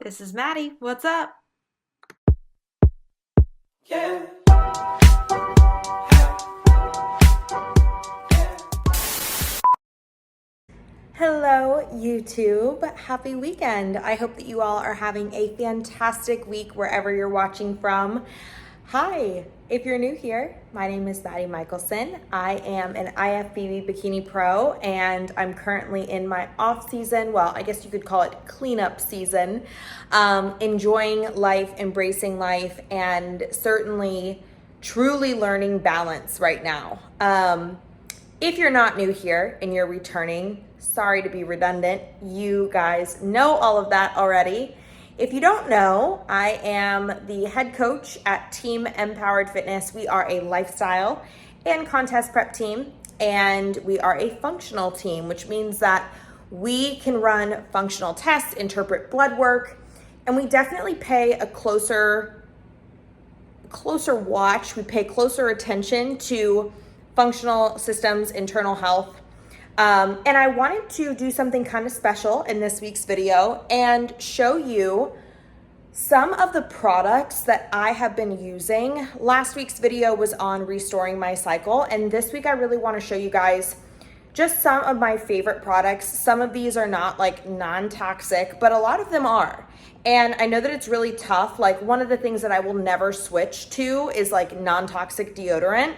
This is Maddie. What's up? Yeah. Hello, YouTube. Happy weekend. I hope that you all are having a fantastic week wherever you're watching from. Hi, if you're new here, my name is Maddie Michelson. I am an IFBB bikini pro and I'm currently in my off season. Well, I guess you could call it cleanup season. Enjoying life, embracing life, and certainly truly learning balance right now. If you're not new here and you're returning, sorry to be redundant, you guys know all of that already. If you don't know, I am the head coach at Team MPowered Fitness. We are a lifestyle and contest prep team, and we are a functional team, which means that we can run functional tests, interpret blood work, and we definitely pay a closer watch. We pay closer attention to functional systems, internal health. And I wanted to do something kind of special in this week's video and show you some of the products that I have been using. Last week's video was on restoring my cycle, and this week I really want to show you guys just some of my favorite products. Some of these are not like non-toxic, but a lot of them are. And I know that it's really tough. Like, one of the things that I will never switch to is like non-toxic deodorant.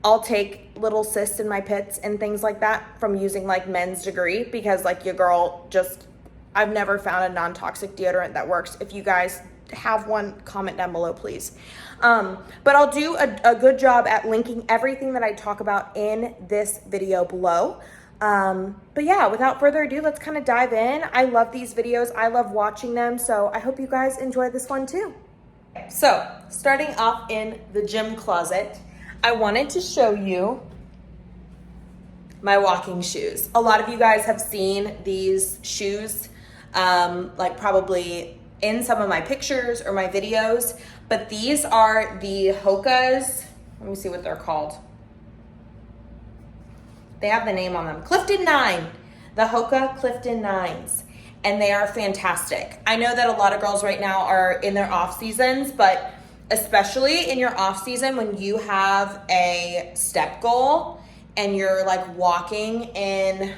I'll take little cysts in my pits and things like that from using like Men's Degree, because like your girl just, I've never found a non-toxic deodorant that works. If you guys have one, comment down below, please. But I'll do a good job at linking everything that I talk about in this video below. But yeah, without further ado, let's kind of dive in. I love these videos. I love watching them. So I hope you guys enjoy this one too. So starting off in the gym closet, I wanted to show you my walking shoes. A lot of you guys have seen these shoes, like probably in some of my pictures or my videos, but these are the Hoka's. Let me see what they're called. They have the name on them. Clifton 9, the Hoka Clifton 9s, and they are fantastic. I know that a lot of girls right now are in their off seasons, but especially in your off season when you have a step goal and you're like walking in,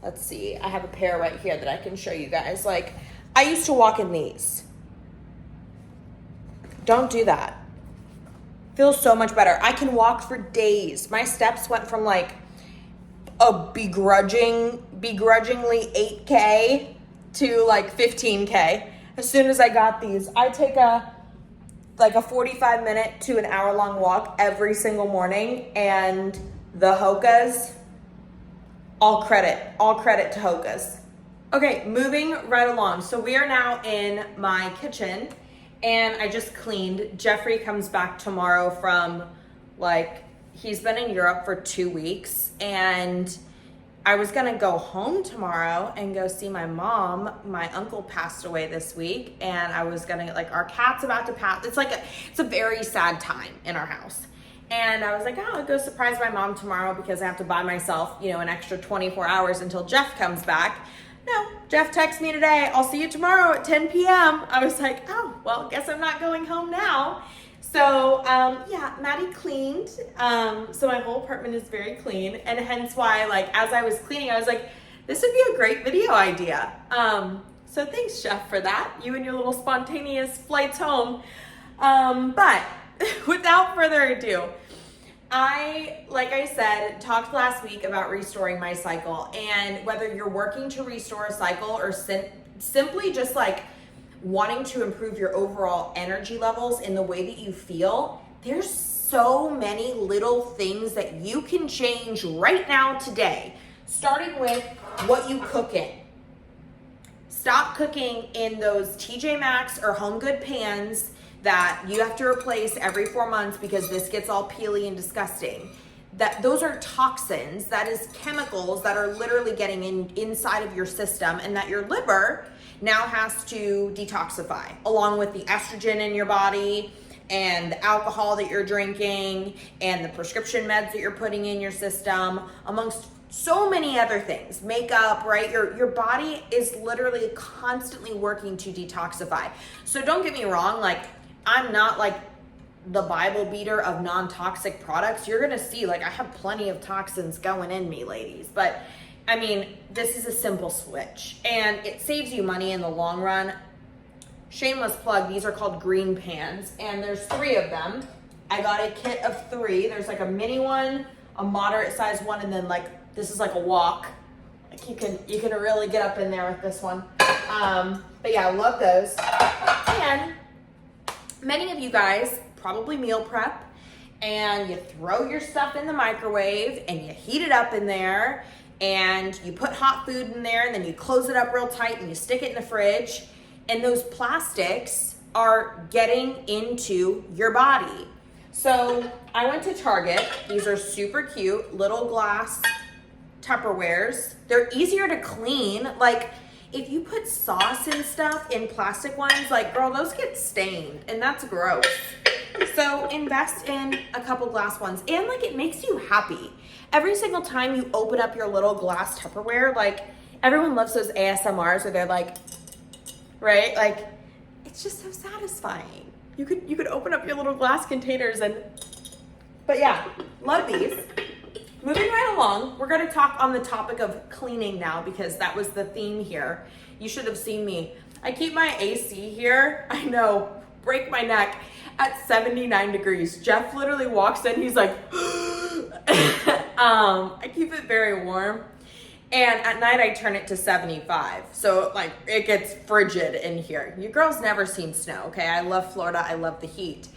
let's see, I have a pair right here that I can show you guys. Like, I used to walk in these. Don't do that. Feels so much better. I can walk for days. My steps went from like a begrudgingly 8K to like 15K. As soon as I got these, I take a 45-minute to an hour-long walk every single morning, and the Hoka's, all credit to Hoka's. Okay, moving right along. So we are now in my kitchen, and I just cleaned. Jeffrey comes back tomorrow from, like, he's been in Europe for 2 weeks, and I was gonna go home tomorrow and go see my mom. My uncle passed away this week, and I was gonna, like, our cat's about to pass. It's a very sad time in our house. And I was like, oh, I'll go surprise my mom tomorrow because I have to buy myself, an extra 24 hours until Jeff comes back. No, Jeff texted me today, I'll see you tomorrow at 10 p.m. I was like, oh, well, guess I'm not going home now. So, yeah, Maddie cleaned. So my whole apartment is very clean, and hence why, like, as I was cleaning, I was like, this would be a great video idea. So thanks, Jeff, for that. You and your little spontaneous flights home. But without further ado, like I said, talked last week about restoring my cycle, and whether you're working to restore a cycle or simply just like wanting to improve your overall energy levels in the way that you feel, there's so many little things that you can change right now today, starting with what you cook in. Stop cooking in those TJ Maxx or Home Good pans that you have to replace every 4 months because this gets all peely and disgusting. Those are toxins, that is chemicals that are literally getting inside of your system, and that your liver now has to detoxify, along with the estrogen in your body and the alcohol that you're drinking and the prescription meds that you're putting in your system, amongst so many other things, makeup, right? Your body is literally constantly working to detoxify. So don't get me wrong, like I'm not like the Bible beater of non-toxic products. You're gonna see, like, I have plenty of toxins going in me, ladies, but I mean, this is a simple switch and it saves you money in the long run. Shameless plug, these are called green pans and there's 3 of them. I got a kit of 3. There's like a mini one, a moderate size one, and then like, this is like a wok. Like you can really get up in there with this one. But yeah, I love those. And many of you guys probably meal prep and you throw your stuff in the microwave and you heat it up in there and you put hot food in there and then you close it up real tight and you stick it in the fridge, and those plastics are getting into your body. So I went to Target. These are super cute little glass Tupperwares. They're easier to clean. Like if you put sauce and stuff in plastic ones, like girl, those get stained and that's gross. So invest in a couple glass ones, and like it makes you happy. Every single time you open up your little glass Tupperware, like everyone loves those ASMRs where they're like, right? Like it's just so satisfying. You could open up your little glass containers but yeah, love these. Moving right along, we're gonna talk on the topic of cleaning now because that was the theme here. You should have seen me. I keep my AC here, I know, break my neck, at 79 degrees. Jeff literally walks in, he's like, I keep it very warm. And at night I turn it to 75. So like it gets frigid in here. You girls never seen snow, okay? I love Florida, I love the heat.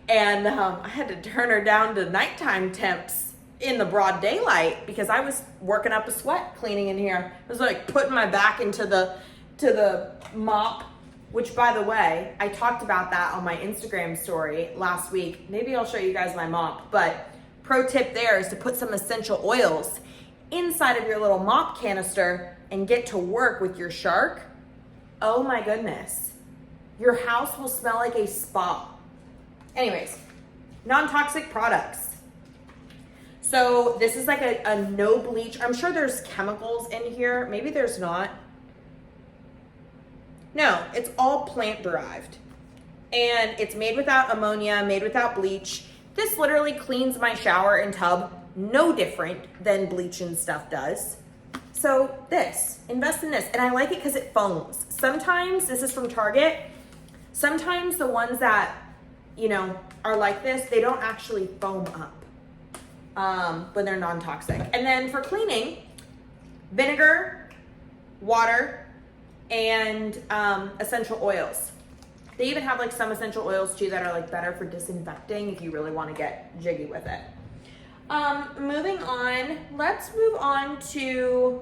And I had to turn her down to nighttime temps in the broad daylight because I was working up a sweat cleaning in here. I was like putting my back into the mop, which by the way, I talked about that on my Instagram story last week. Maybe I'll show you guys my mop, but pro tip there is to put some essential oils inside of your little mop canister and get to work with your shark. Oh my goodness. Your house will smell like a spa. Anyways, non-toxic products. So this is like a no bleach. I'm sure there's chemicals in here. Maybe there's not. No, it's all plant derived. And it's made without ammonia, made without bleach. This literally cleans my shower and tub no different than bleach and stuff does. So invest in this. And I like it because it foams. Sometimes, this is from Target, sometimes the ones that, are like this, they don't actually foam up when they're non-toxic. And then for cleaning, vinegar, water, and essential oils. They even have like some essential oils too that are like better for disinfecting if you really want to get jiggy with it. Moving on, let's move on to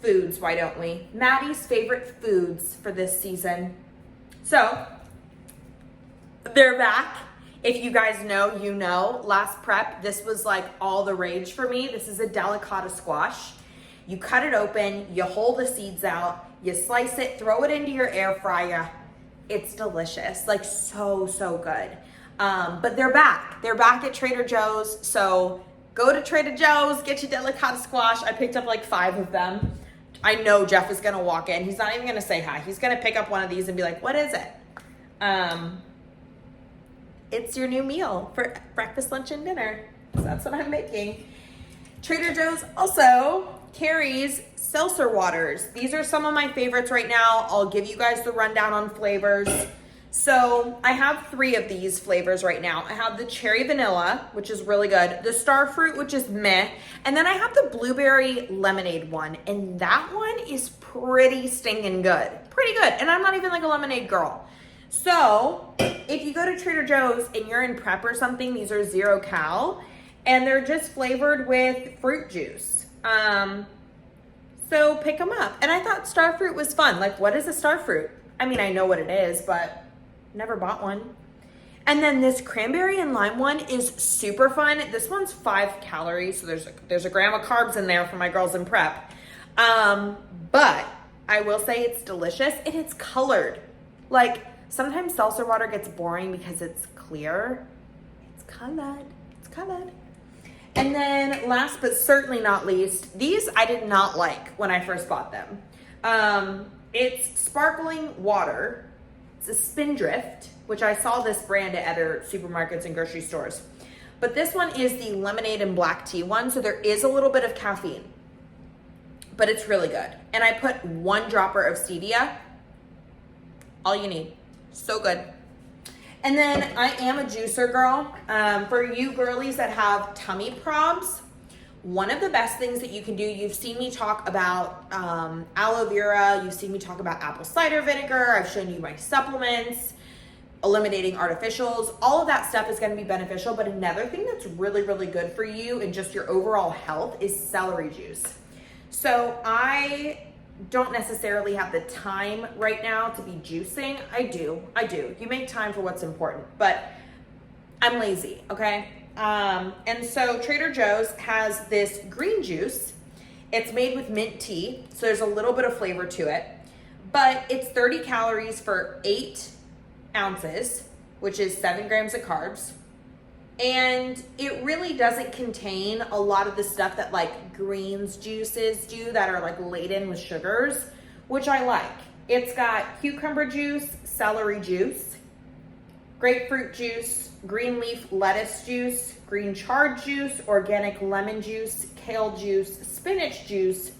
foods, why don't we? Maddie's favorite foods for this season. So, they're back. If you guys know, you know, last prep, this was like all the rage for me. This is a delicata squash. You cut it open, you hold the seeds out, you slice it, throw it into your air fryer. It's delicious, like so good. But they're back. They're back at Trader Joe's. So go to Trader Joe's, get your delicata squash. I picked up like 5 of them. I know Jeff is gonna walk in. He's not even gonna say hi. He's gonna pick up one of these and be like, what is it? It's your new meal for breakfast, lunch, and dinner. So that's what I'm making. Trader Joe's also carries seltzer waters. These are some of my favorites right now. I'll give you guys the rundown on flavors. So I have 3 of these flavors right now. I have the cherry vanilla, which is really good. The star fruit, which is meh. And then I have the blueberry lemonade one. And that one is pretty stinking good. Pretty good. And I'm not even like a lemonade girl. So if you go to Trader Joe's and you're in prep or something, these are 0 cal. And they're just flavored with fruit juice. So pick them up. And I thought star fruit was fun. Like, what is a star fruit? I mean, I know what it is, but never bought one. And then this cranberry and lime one is super fun. This one's 5 calories, so there's a gram of carbs in there for my girls in prep. But I will say it's delicious and it's colored. Like, sometimes seltzer water gets boring because it's clear. It's colored. It's colored. And then last but certainly not least, these I did not like when I first bought them. It's sparkling water. It's a Spindrift, which I saw this brand at other supermarkets and grocery stores. But this one is the lemonade and black tea one, so there is a little bit of caffeine, but it's really good. And I put 1 dropper of stevia, all you need. So good. And then I am a juicer girl. For you girlies that have tummy probs, one of the best things that you can do, you've seen me talk about aloe vera, you've seen me talk about apple cider vinegar, I've shown you my supplements, eliminating artificials, all of that stuff is gonna be beneficial, but another thing that's really, really good for you and just your overall health is celery juice. So I don't necessarily have the time right now to be juicing. I do. You make time for what's important, but I'm lazy, okay? And so Trader Joe's has this green juice. It's made with mint tea, so there's a little bit of flavor to it, but it's 30 calories for 8 ounces, which is 7 grams of carbs. And it really doesn't contain a lot of the stuff that like greens juices do that are like laden with sugars, which I like. It's got cucumber juice, celery juice, grapefruit juice, green leaf lettuce juice, green chard juice, organic lemon juice, kale juice, spinach juice,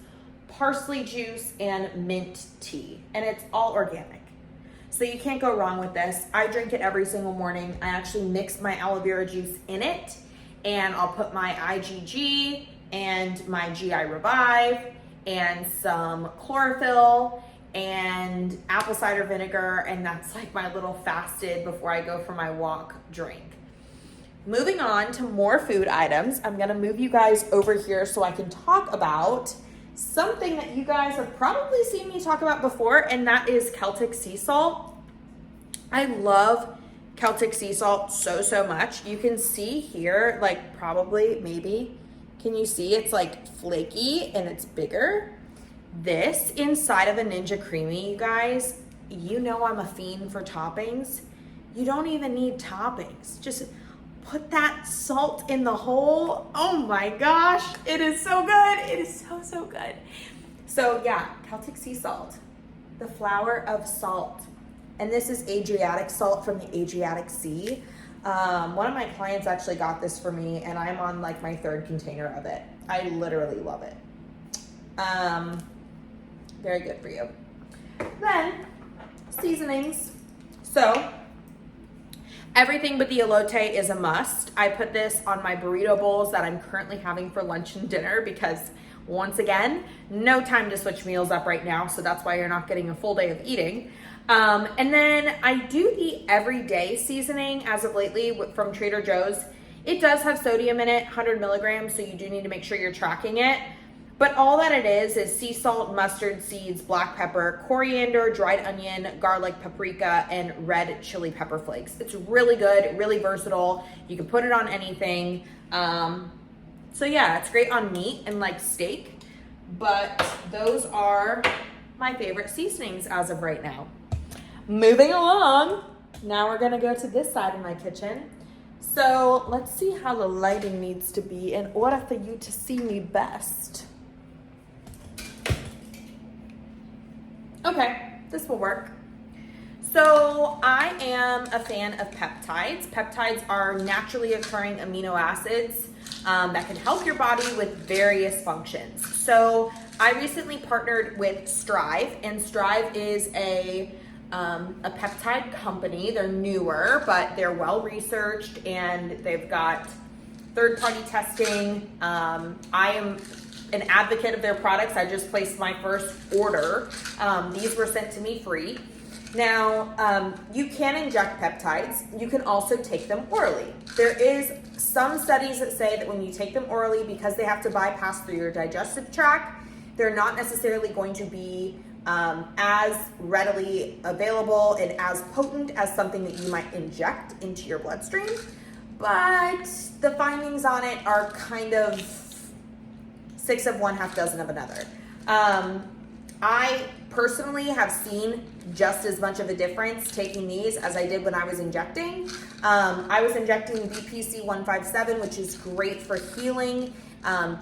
parsley juice, and mint tea. And it's all organic. So you can't go wrong with this. I drink it every single morning. I actually mix my aloe vera juice in it, and I'll put my IgG and my GI Revive and some chlorophyll and apple cider vinegar, and that's like my little fasted before I go for my walk drink. Moving on to more food items, I'm gonna move you guys over here so I can talk about something that you guys have probably seen me talk about before, and that is Celtic sea salt. I love Celtic sea salt so much. You can see here, like probably, maybe, can you see it's like flaky and it's bigger? This inside of a Ninja Creamy, you guys, you know I'm a fiend for toppings. You don't even need toppings. Just put that salt in the hole. Oh my gosh, it is so good. It is so good. So yeah, Celtic sea salt, the flower of salt. And this is Adriatic salt from the Adriatic Sea. One of my clients actually got this for me, and I'm on like my 3rd container of it. I literally love it. Very good for you. Then, seasonings. So, everything but the elote is a must. I put this on my burrito bowls that I'm currently having for lunch and dinner because, once again, no time to switch meals up right now, so that's why you're not getting a full day of eating. And then I do the everyday seasoning as of lately from Trader Joe's. It does have sodium in it, 100 milligrams, so you do need to make sure you're tracking it. But all that it is sea salt, mustard seeds, black pepper, coriander, dried onion, garlic, paprika, and red chili pepper flakes. It's really good, really versatile. You can put it on anything. So yeah, it's great on meat and like steak, but those are my favorite seasonings as of right now. Moving along, now we're gonna go to this side of my kitchen. So let's see how the lighting needs to be in order for you to see me best. Okay, this will work. So I am a fan of peptides. Peptides are naturally occurring amino acids that can help your body with various functions. So I recently partnered with Strive, and Strive is a peptide company. They're newer, but they're well researched and they've got third-party testing. I am an advocate of their products. I just placed my first order. These were sent to me free. Now, you can inject peptides. You can also take them orally. There is some studies that say that when you take them orally, because they have to bypass through your digestive tract, they're not necessarily going to be as readily available and as potent as something that you might inject into your bloodstream. But the findings on it are kind of 6 of one, half dozen of another. I personally have seen just as much of a difference taking these as I did when I was injecting. I was injecting BPC 157, which is great for healing,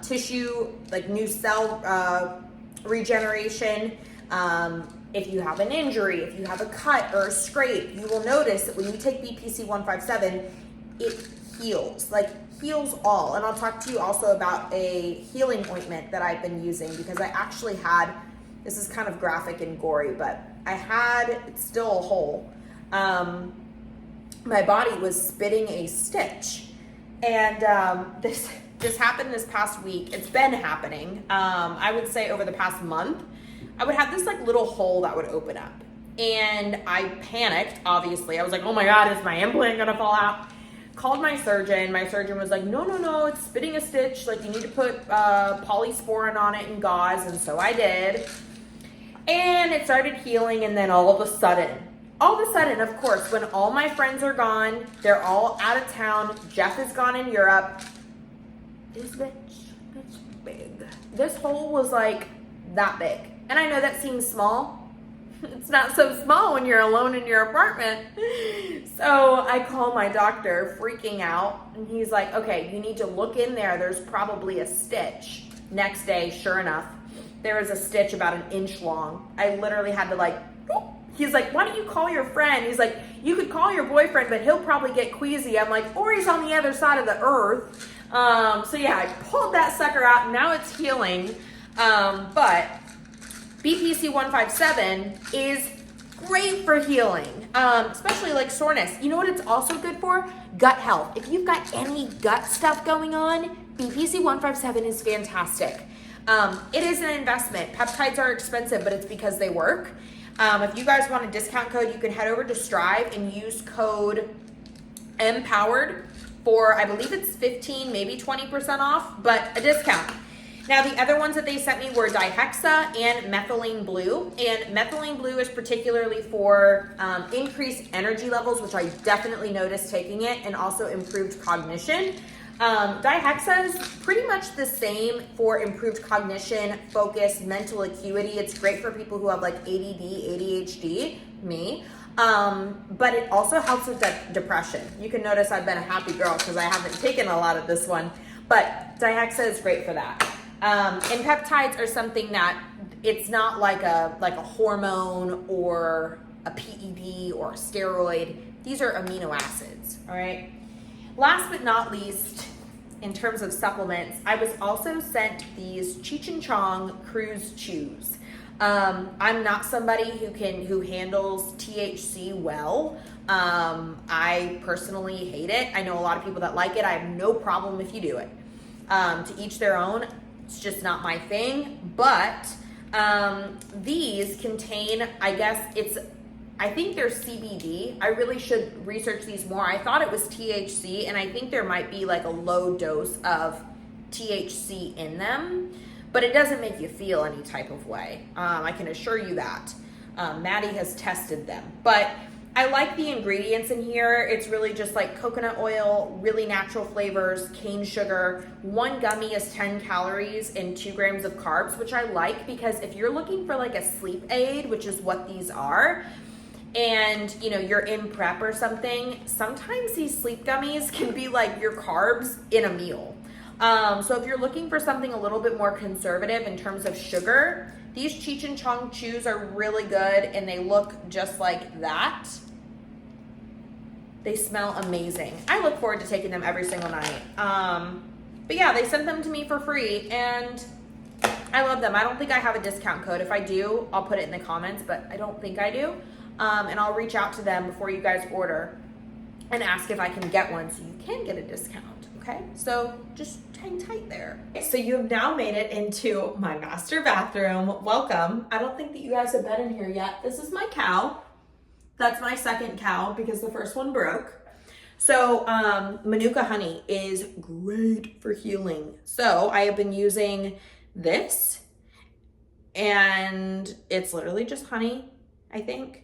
tissue, like new cell regeneration. If you have an injury, if you have a cut or a scrape, you will notice that when you take BPC 157, it heals, like heals all. And I'll talk to you also about a healing ointment that I've been using, because I actually had, this is kind of graphic and gory, but I had, it's still a hole. My body was spitting a stitch. And this happened this past week. It's been happening, I would say over the past month. I would have this like little hole that would open up. And I panicked, obviously. I was like, oh my God, is my implant gonna fall out? Called my surgeon. My surgeon was like, no, it's spitting a stitch. Like, you need to put polysporin on it and gauze. And so I did. And it started healing. And then all of a sudden, of course, when all my friends are gone, they're all out of town. Jeff is gone in Europe. This bitch, it's big. This hole was like that big. And I know that seems small. It's not so small when you're alone in your apartment. So I call my doctor, freaking out. And he's like, okay, you need to look in there. There's probably a stitch. Next day, sure enough, there was a stitch about 1 inch long. I literally had to like, he's like, why don't you call your friend? He's like, you could call your boyfriend, but he'll probably get queasy. I'm like, or he's on the other side of the earth. So yeah, I pulled that sucker out and now it's healing. But BPC 157 is great for healing, especially like soreness. You know what it's also good for? Gut health. If you've got any gut stuff going on, BPC 157 is fantastic. It is an investment. Peptides are expensive, but it's because they work. If you guys want a discount code, you can head over to Strive and use code MPowered for, I believe it's 15, maybe 20% off, but a discount. Now, the other ones that they sent me were dihexa and methylene blue. And methylene blue is particularly for increased energy levels, which I definitely noticed taking it, and also improved cognition. Dihexa is pretty much the same for improved cognition, focus, mental acuity. It's great for people who have like ADD, ADHD, me. But it also helps with depression. You can notice I've been a happy girl because I haven't taken a lot of this one, but dihexa is great for that. And peptides are something that it's not like a hormone or a PED or a steroid. These are amino acids, all right? Last but not least, in terms of supplements, I was also sent these Cheech and Chong Cruise Chews. I'm not somebody who handles THC well. I personally hate it. I know a lot of people that like it. I have no problem if you do it. To each their own. It's just not my thing. But these contain, I think they're CBD. I really should research these more. I thought it was THC, and I think there might be like a low dose of THC in them, but it doesn't make you feel any type of way. I can assure you that. Maddie has tested them, but I like the ingredients in here. It's really just like coconut oil, really natural flavors, cane sugar. 1 gummy is 10 calories and 2 grams of carbs, which I like because if you're looking for like a sleep aid, which is what these are, and you know, you're in prep or something, sometimes these sleep gummies can be like your carbs in a meal. So if you're looking for something a little bit more conservative in terms of sugar, these Cheech and Chong chews are really good, and they look just like that. They smell amazing. I look forward to taking them every single night. But yeah, they sent them to me for free, and I love them. I don't think I have a discount code. If I do, I'll put it in the comments, but I don't think I do. And I'll reach out to them before you guys order and ask if I can get one so you can get a discount, okay? So just hang tight there. So you have now made it into my master bathroom. Welcome. I don't think that you guys have been in here yet. This is my cow. That's my second cow because the first one broke. So Manuka honey is great for healing. So I have been using this, and it's literally just honey, I think.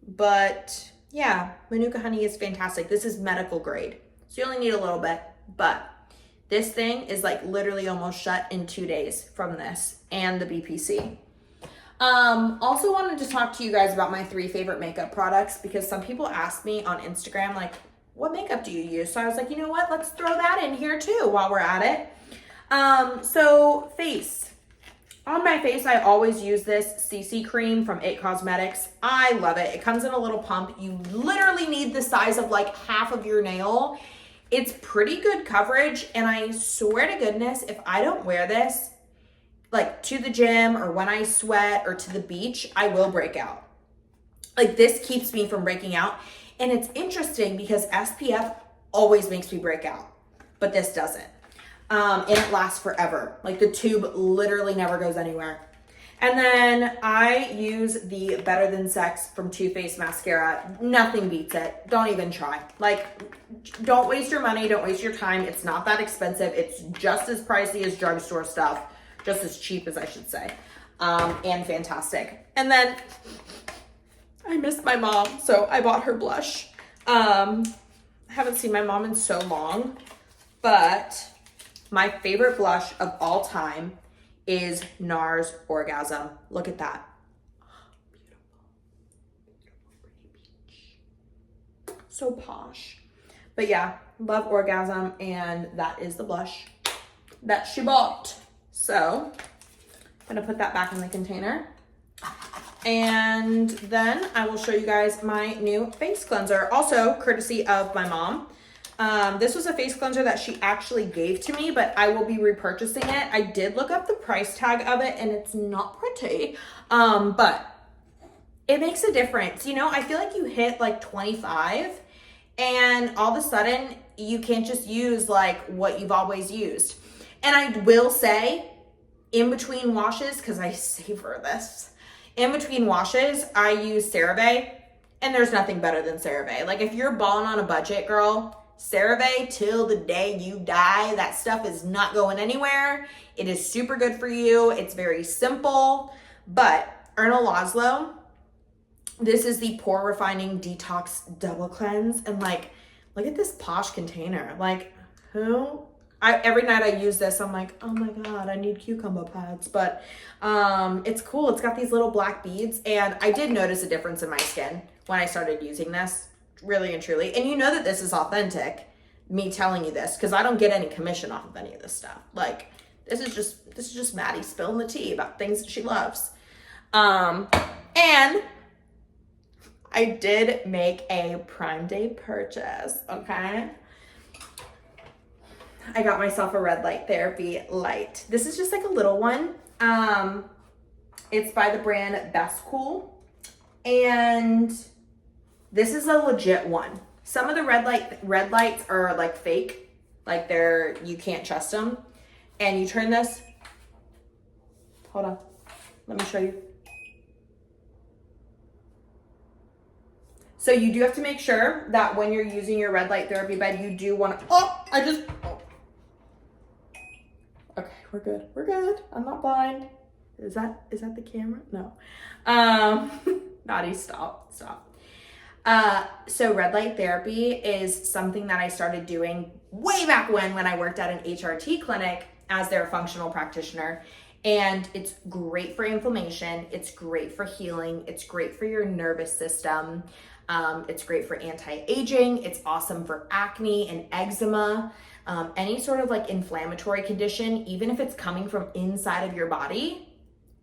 But yeah, Manuka honey is fantastic. This is medical grade, so you only need a little bit, but this thing is like literally almost shut in 2 days from this and the BPC. Also wanted to talk to you guys about my 3 favorite makeup products because some people ask me on Instagram, like, what makeup do you use? So I was like, you know what? Let's throw that in here too while we're at it. So face. On my face, I always use this CC cream from It Cosmetics. I love it. It comes in a little pump. You literally need the size of like half of your nail. It's pretty good coverage, and I swear to goodness, if I don't wear this, like to the gym or when I sweat or to the beach, I will break out. Like this keeps me from breaking out. And it's interesting because SPF always makes me break out, but this doesn't. And it lasts forever. Like the tube literally never goes anywhere. And then I use the Better Than Sex from Too Faced mascara. Nothing beats it. Don't even try. Like, don't waste your money. Don't waste your time. It's not that expensive. It's just as pricey as drugstore stuff. Just as cheap as I should say. And fantastic. And then I missed my mom, so I bought her blush. I haven't seen my mom in so long, but my favorite blush of all time is NARS Orgasm. Look at that. Beautiful, pretty peach. So posh. But yeah, love Orgasm, and that is the blush that she bought. So I'm gonna put that back in the container. And then I will show you guys my new face cleanser, also courtesy of my mom. This was a face cleanser that she actually gave to me, but I will be repurchasing it. I did look up the price tag of it, and it's not pretty, but it makes a difference. You know, I feel like you hit like 25 and all of a sudden you can't just use like what you've always used. And I will say, in between washes, because I savor this, in between washes, I use CeraVe, and there's nothing better than CeraVe. Like if you're balling on a budget, girl, CeraVe till the day you die. That stuff is not going anywhere. It is super good for you. It's very simple. But Erna Laszlo, this is the Pore Refining Detox Double Cleanse. And like, look at this posh container. Like, who? Every night I use this, I'm like, oh my God, I need cucumber pads. But it's cool. It's got these little black beads. And I did notice a difference in my skin when I started using this, really and truly. And you know that this is authentic, me telling you this, because I don't get any commission off of any of this stuff. Like, this is just Maddie spilling the tea about things that she loves. And I did make a Prime Day purchase, okay? I got myself a red light therapy light. This is just like a little one. It's by the brand Best Cool. And this is a legit one. Some of the red lights are like fake. Like you can't trust them. And you turn this. Hold on. Let me show you. So you do have to make sure that when you're using your red light therapy bed, you do want to, okay, we're good. We're good. I'm not blind. Is that the camera? No. Naughty, stop. So red light therapy is something that I started doing way back when I worked at an HRT clinic as their functional practitioner. And it's great for inflammation. It's great for healing. It's great for your nervous system. It's great for anti-aging. It's awesome for acne and eczema. Any sort of like inflammatory condition, even if it's coming from inside of your body,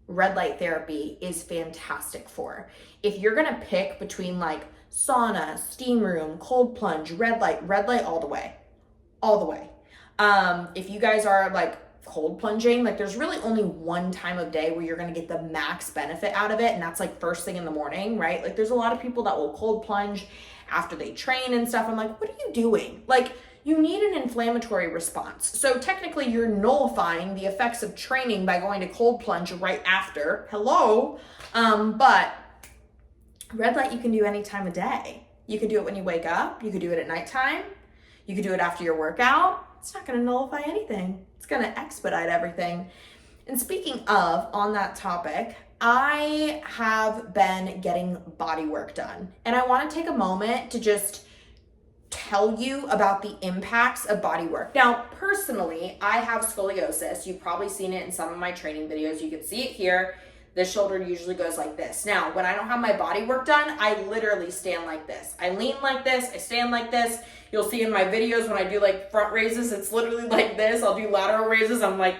red light therapy is fantastic for. If you're gonna pick between like sauna, steam room, cold plunge, red light all the way. If you guys are like cold plunging, like there's really only one time of day where you're going to get the max benefit out of it, and that's like first thing in the morning, right? Like there's a lot of people that will cold plunge after they train and stuff. I'm like, what are you doing? Like, you need an inflammatory response. So technically you're nullifying the effects of training by going to cold plunge right after. Hello. But red light you can do any time of day. You can do it when you wake up. You could do it at nighttime. You could do it after your workout. It's not going to nullify anything. It's going to expedite everything. And speaking of, on that topic, I have been getting body work done. And I want to take a moment to just tell you about the impacts of body work. Now, personally, I have scoliosis. You've probably seen it in some of my training videos. You can see it here. This shoulder usually goes like this. Now, when I don't have my body work done, I literally stand like this. I lean like this, I stand like this. You'll see in my videos when I do like front raises, it's literally like this. I'll do lateral raises. I'm like,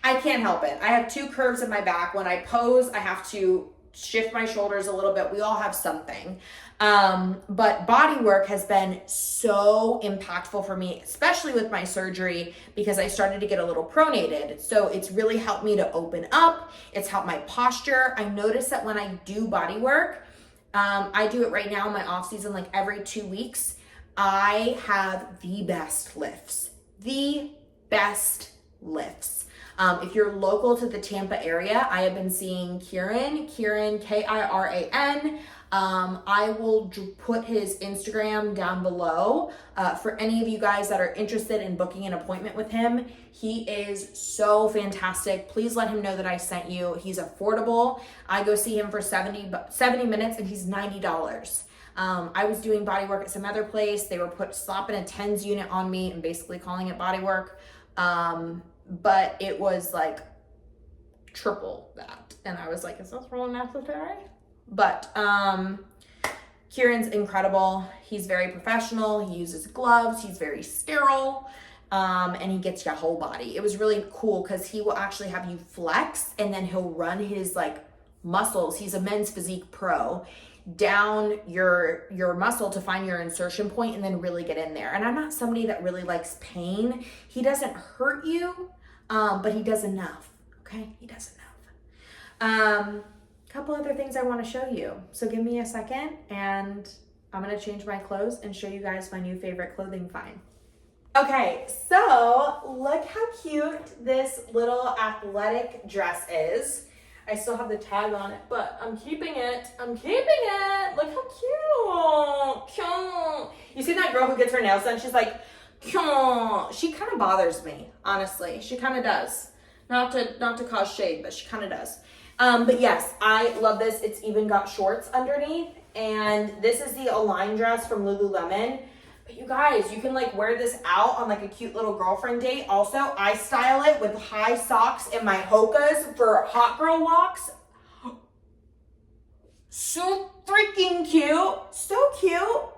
I can't help it. I have 2 curves in my back. When I pose, I have to shift my shoulders a little bit. We all have something. But body work has been so impactful for me, especially with my surgery, because I started to get a little pronated. So it's really helped me to open up. It's helped my posture. I notice that when I do body work, I do it right now in my off season, like every 2 weeks, I have the best lifts, If you're local to the Tampa area, I have been seeing Kieran, Kiran. I will put his Instagram down below for any of you guys that are interested in booking an appointment with him. He is so fantastic. Please let him know that I sent you. He's affordable. I go see him for 70 minutes and he's $90. I was doing body work at some other place. They were slapping a TENS unit on me and basically calling it body work. But it was like triple that. And I was like, is this really necessary? But Kieran's incredible. He's very professional. He uses gloves. He's very sterile. And he gets your whole body. It was really cool because he will actually have you flex and then he'll run his like muscles. He's a men's physique pro, down your muscle to find your insertion point and then really get in there. And I'm not somebody that really likes pain. He doesn't hurt you, but he does enough. Okay, he does enough. Couple other things I want to show you. So give me a second and I'm going to change my clothes and show you guys my new favorite clothing find. Okay, so look how cute this little athletic dress is. I still have the tag on it, but I'm keeping it. Look how cute. You see that girl who gets her nails done? She's like, cute. She kind of bothers me, honestly. She kind of does. Not to cause shade, but she kind of does. But yes, I love this. It's even got shorts underneath. And this is the Align dress from Lululemon. But you guys, you can like wear this out on like a cute little girlfriend date. Also, I style it with high socks and my Hokas for hot girl walks. So freaking cute. So cute.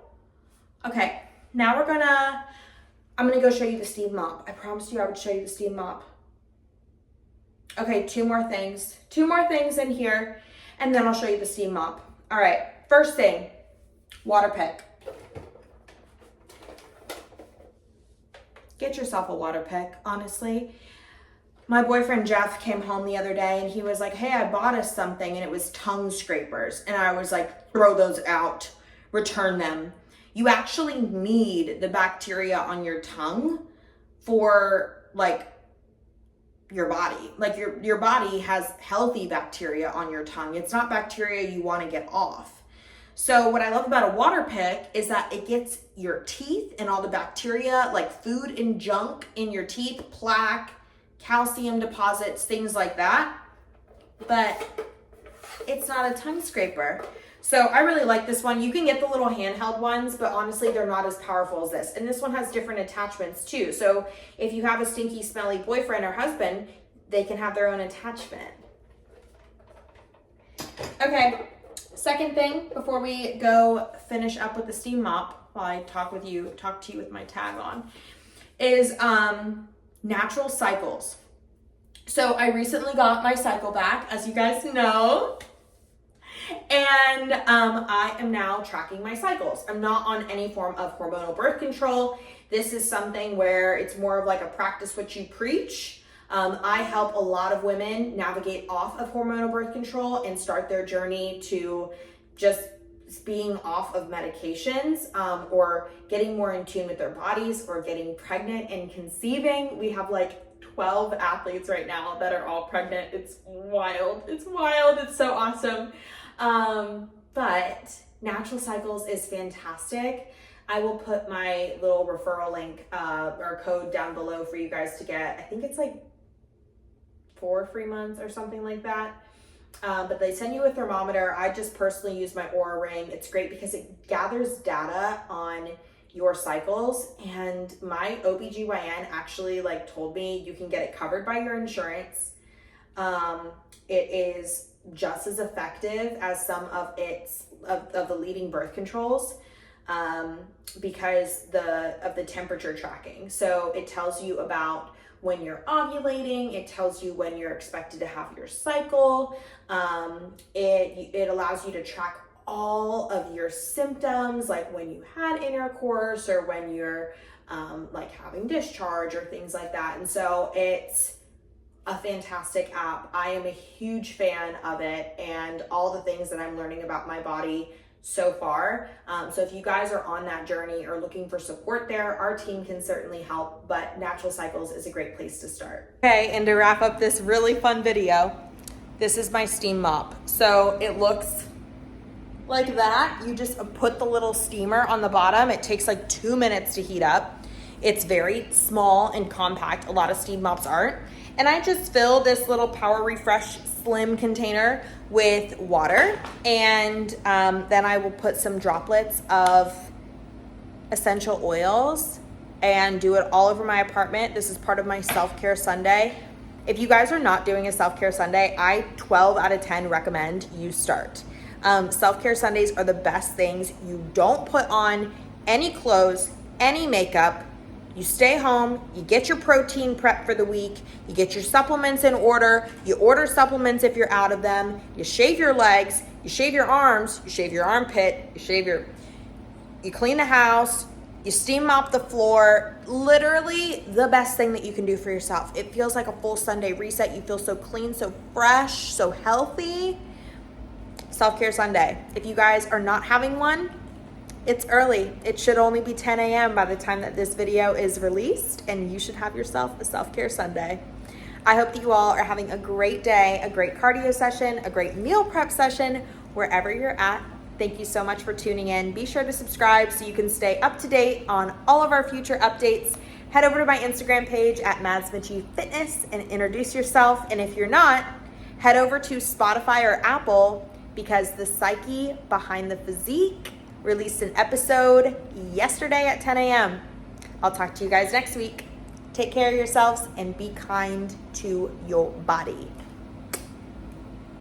Okay, now I'm gonna go show you the steam mop. I promised you I would show you the steam mop. Okay, 2 more things. 2 more things in here, and then I'll show you the steam mop. All right, first thing, water pick. Get yourself a water pick, honestly. My boyfriend Jeff came home the other day and he was like, hey, I bought us something and it was tongue scrapers. And I was like, throw those out, return them. You actually need the bacteria on your tongue for like your body. Like your body has healthy bacteria on your tongue. It's not bacteria you want to get off. So what I love about a water pick is that it gets your teeth and all the bacteria, like food and junk in your teeth, plaque, calcium deposits, things like that. But it's not a tongue scraper. So I really like this one. You can get the little handheld ones, but honestly, they're not as powerful as this. And this one has different attachments too. So if you have a stinky, smelly boyfriend or husband, they can have their own attachment. Okay. Second thing, before we go finish up with the steam mop, while I talk to you with my tag on, is natural cycles. So I recently got my cycle back, as you guys know, and I am now tracking my cycles. I'm not on any form of hormonal birth control. This is something where it's more of like a practice what you preach. I help a lot of women navigate off of hormonal birth control and start their journey to just being off of medications, or getting more in tune with their bodies, or getting pregnant and conceiving. We have like 12 athletes right now that are all pregnant. It's wild. It's so awesome. But natural cycles is fantastic. I will put my little referral link or code down below for you guys to get. I think it's like 4 free months or something like that. But they send you a thermometer. I just personally use my Oura Ring. It's great because it gathers data on your cycles, and my OBGYN actually like told me you can get it covered by your insurance. It is just as effective as some of the leading birth controls, because of the temperature tracking. So it tells you about when you're ovulating, it tells you when you're expected to have your cycle. It allows you to track all of your symptoms, like when you had intercourse or when you're like having discharge or things like that. And so it's a fantastic app. I am a huge fan of it and all the things that I'm learning about my body so far. So if you guys are on that journey or looking for support there, our team can certainly help, but Natural Cycles is a great place to start. Okay, and to wrap up this really fun video, this is my steam mop. So it looks like that. You just put the little steamer on the bottom. It takes like 2 minutes to heat up. It's very small and compact. A lot of steam mops aren't. And I just fill this little Power Refresh Slim container with water, and then I will put some droplets of essential oils and do it all over my apartment. This is part of my self-care Sunday. If you guys are not doing a self-care Sunday, I 12 out of 10 recommend you start. Self-care Sundays are the best things. You don't put on any clothes, any makeup. You stay home, you get your protein prep for the week, you get your supplements in order, you order supplements if you're out of them, you shave your legs, you shave your arms, you shave your armpit, you clean the house, you steam mop the floor. Literally the best thing that you can do for yourself. It feels like a full Sunday reset. You feel so clean, so fresh, so healthy. Self-care Sunday. If you guys are not having one, it's early. It should only be 10 a.m. by the time that this video is released, and you should have yourself a self-care Sunday. I hope that you all are having a great day, a great cardio session, a great meal prep session, wherever you're at. Thank you so much for tuning in. Be sure to subscribe so you can stay up to date on all of our future updates. Head over to my Instagram page at Madsmichiefitness and introduce yourself. And if you're not, head over to Spotify or Apple, because the Psyche Behind the Physique released an episode yesterday at 10 a.m. I'll talk to you guys next week. Take care of yourselves and be kind to your body.